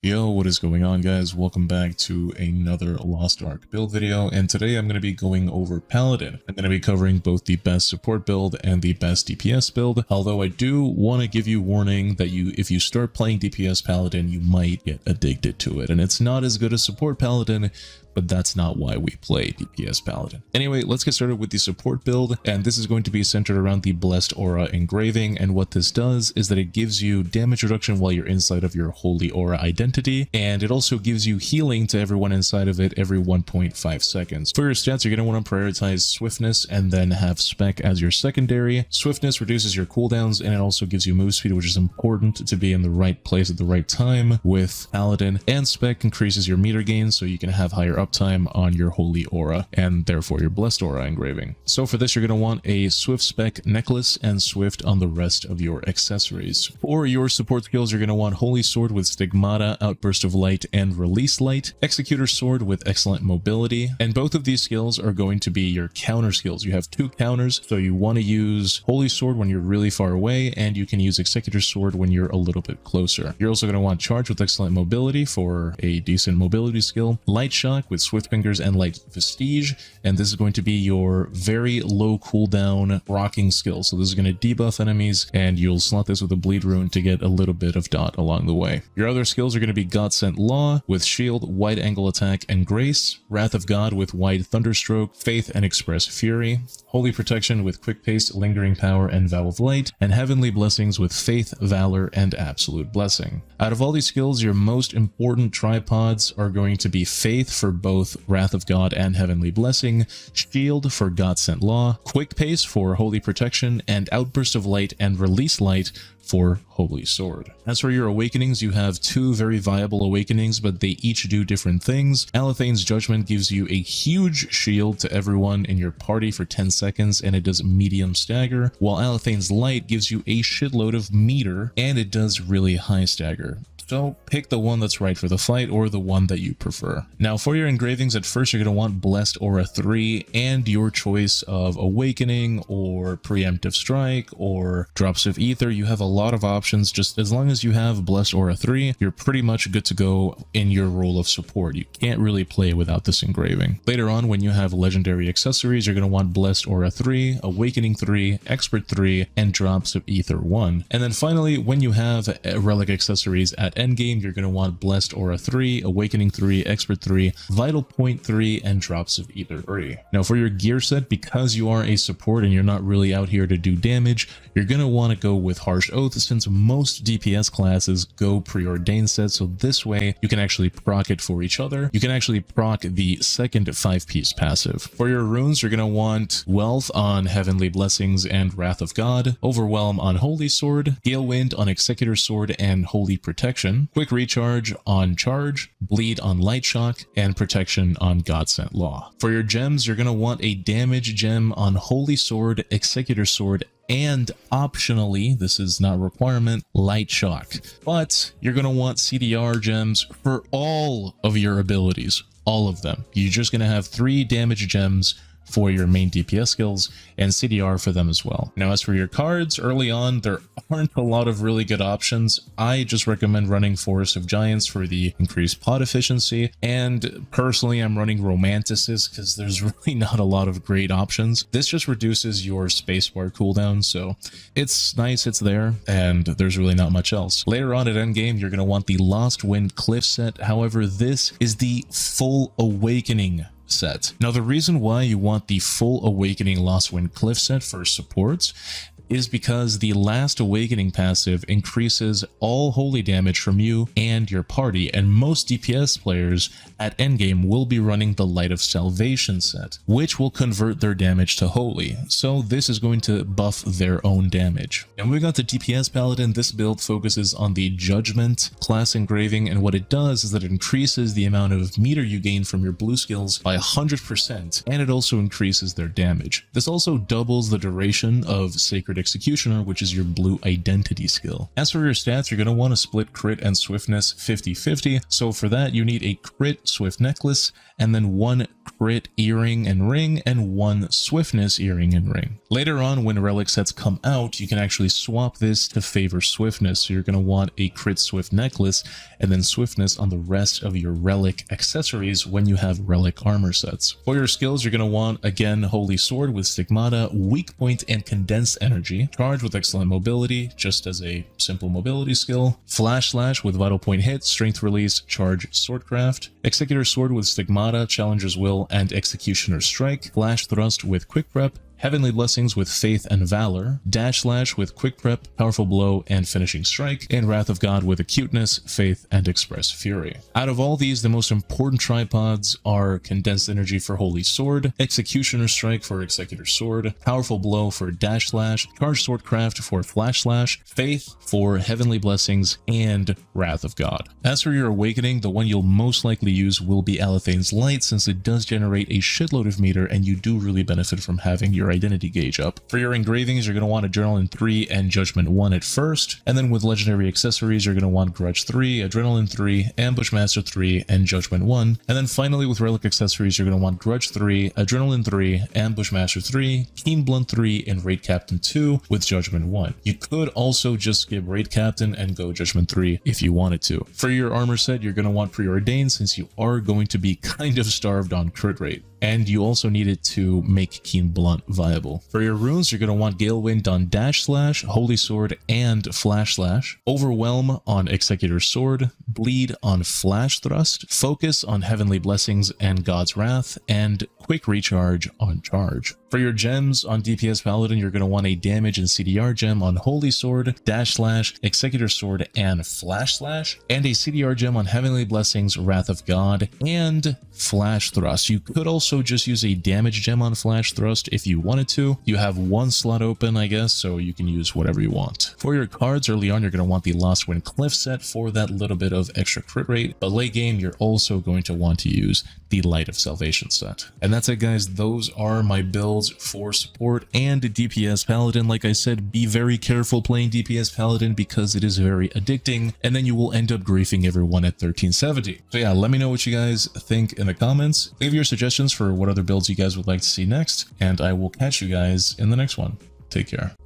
Yo, what is going on, guys? Welcome back to another Lost Ark build video, and today I'm going to be going over Paladin. I'm going to be covering both the best support build and the best DPS build, although I do want to give you warning that if you start playing DPS Paladin, you might get addicted to it, and it's not as good as support Paladin, but that's not why we play DPS Paladin. Anyway, let's get started with the support build, and this is going to be centered around the Blessed Aura engraving, and what this does is that it gives you damage reduction while you're inside of your Holy Aura identity, and it also gives you healing to everyone inside of it every 1.5 seconds. For your stats, you're going to want to prioritize Swiftness and then have Spec as your secondary. Swiftness reduces your cooldowns, and it also gives you move speed, which is important to be in the right place at the right time with Paladin, and Spec increases your meter gain, so you can have higher uptime on your Holy Aura and therefore your Blessed Aura engraving. So for this, you're going to want a Swift Spec necklace and Swift on the rest of your accessories. For your support skills, you're going to want Holy Sword with Stigmata, Outburst of Light, and Release Light, Executor Sword with excellent mobility, and both of these skills are going to be your counter skills. You have two counters, so you want to use Holy Sword when you're really far away, and you can use Executor Sword when you're a little bit closer. You're also going to want Charge with excellent mobility for a decent mobility skill, Light Shock with Swift Fingers and Light Vestige, and this is going to be your very low cooldown rocking skill. So this is going to debuff enemies, and you'll slot this with a Bleed Rune to get a little bit of dot along the way. Your other skills are going to be God Sent Law with Shield, Wide Angle Attack, and Grace, Wrath of God with Wide Thunderstroke, Faith and Express Fury, Holy Protection with Quick Pace, Lingering Power, and Vow of Light, and Heavenly Blessings with Faith, Valor, and Absolute Blessing. Out of all these skills, your most important tripods are going to be Faith for both Wrath of God and Heavenly Blessing, Shield for God Sent Law, Quick Pace for Holy Protection, and Outburst of Light and Release Light for Holy Sword. As for your awakenings, you have two very viable awakenings, but they each do different things. Alathane's Judgment gives you a huge shield to everyone in your party for 10 seconds, and it does medium stagger, while Alathane's Light gives you a shitload of meter, and it does really high stagger. So pick the one that's right for the fight, or the one that you prefer. Now for your engravings, at first you're going to want Blessed Aura 3 and your choice of Awakening or Preemptive Strike or Drops of Ether. You have a lot of options. Just as long as you have Blessed Aura 3, you're pretty much good to go in your role of support. You can't really play without this engraving. Later on, when you have legendary accessories, you're going to want Blessed Aura 3, Awakening 3, Expert 3, and Drops of Ether 1. And then finally, when you have relic accessories at endgame, you're going to want Blessed Aura 3, Awakening 3, Expert 3, Vital Point 3, and Drops of Ether 3. Now for your gear set, because you are a support and you're not really out here to do damage, you're going to want to go with Harsh Oath, since most DPS classes go preordained sets, so this way you can actually proc it for each other. You can actually proc the second 5-piece passive. For your runes, you're going to want Wealth on Heavenly Blessings and Wrath of God, Overwhelm on Holy Sword, Gale Wind on Executor Sword and Holy Protection, Quick Recharge on Charge, Bleed on Light Shock, and Protection on God Sent Law. For your gems, you're going to want a Damage gem on Holy Sword, Executor Sword, and optionally, this is not a requirement, Light Shock. But you're going to want CDR gems for all of your abilities, all of them. You're just going to have 3 damage gems for your main DPS skills and CDR for them as well. Now as for your cards, early on there aren't a lot of really good options. I just recommend running Forest of Giants for the increased pot efficiency, and personally I'm running Romanticist because there's really not a lot of great options. This just reduces your spacebar cooldown, so it's nice, it's there, and there's really not much else. Later on at endgame, you're going to want the Lost Wind Cliff set. However, this is the full Awakening set. Now the reason why you want the full Awakening Lost Wind Cliff set for supports is because the last Awakening passive increases all holy damage from you and your party, and most DPS players at endgame will be running the Light of Salvation set, which will convert their damage to holy, so this is going to buff their own damage. And moving on to DPS Paladin, this build focuses on the Judgment class engraving, and what it does is that it increases the amount of meter you gain from your blue skills by 100%, and it also increases their damage. This also doubles the duration of Sacred crit executioner, which is your blue identity skill. As for your stats, you're going to want to split crit and swiftness 50-50. So for that, you need a crit swift necklace, and then 1 crit earring and ring, and 1 swiftness earring and ring. Later on, when relic sets come out, you can actually swap this to favor swiftness. So you're going to want a crit swift necklace, and then swiftness on the rest of your relic accessories when you have relic armor sets. For your skills, you're going to want, again, Holy Sword with Stigmata, Weak Point and Condensed Energy, Charge with Excellent Mobility, just as a simple mobility skill, Flash Slash with Vital Point Hit, Strength Release, Charge Swordcraft, Executor Sword with Stigmata, Challenger's Will and Executioner's Strike, Flash Thrust with Quick Prep, Heavenly Blessings with Faith and Valor, Dash Slash with Quick Prep, Powerful Blow and Finishing Strike, and Wrath of God with Acuteness, Faith, and Express Fury. Out of all these, the most important tripods are Condensed Energy for Holy Sword, Executioner Strike for Executor Sword, Powerful Blow for Dash Slash, Charge Swordcraft for Flash Slash, Faith for Heavenly Blessings, and Wrath of God. As for your Awakening, the one you'll most likely use will be Alathane's Light, since it does generate a shitload of meter and you do really benefit from having your identity gauge up. For your engravings, you're going to want Adrenaline 3 and Judgment 1 at first, and then with legendary accessories, you're going to want Grudge 3, Adrenaline 3, Ambush Master 3, and Judgment 1, and then finally with relic accessories, you're going to want Grudge 3, Adrenaline 3, Ambush Master 3, Keen Blunt 3, and Raid Captain 2 with Judgment 1. You could also just skip Raid Captain and go Judgment 3 if you wanted to. For your armor set, you're going to want Preordained, since you are going to be kind of starved on crit rate. And you also need it to make Keen Blunt viable. For your runes, you're going to want Gale Wind on Dash Slash, Holy Sword, and Flash Slash, Overwhelm on Executor Sword, Bleed on Flash Thrust, Focus on Heavenly Blessings and God's Wrath, and Quick Recharge on Charge. For your gems on DPS Paladin, you're going to want a Damage and CDR gem on Holy Sword, Dash Slash, Executor Sword, and Flash Slash, and a CDR gem on Heavenly Blessings, Wrath of God, and Flash Thrust. You could also just use a damage gem on Flash Thrust if you wanted to. You have 1 slot open, I guess, so you can use whatever you want. For your cards early on, you're going to want the Lost Wind Cliff set for that little bit of extra crit rate, but late game, you're also going to want to use the Light of Salvation set. And that's it, guys. Those are my builds for support and DPS Paladin. Like I said, be very careful playing DPS Paladin because it is very addicting, and then you will end up griefing everyone at 1370. So yeah, let me know what you guys think in the comments. Leave your suggestions for what other builds you guys would like to see next, and I will catch you guys in the next one. Take care.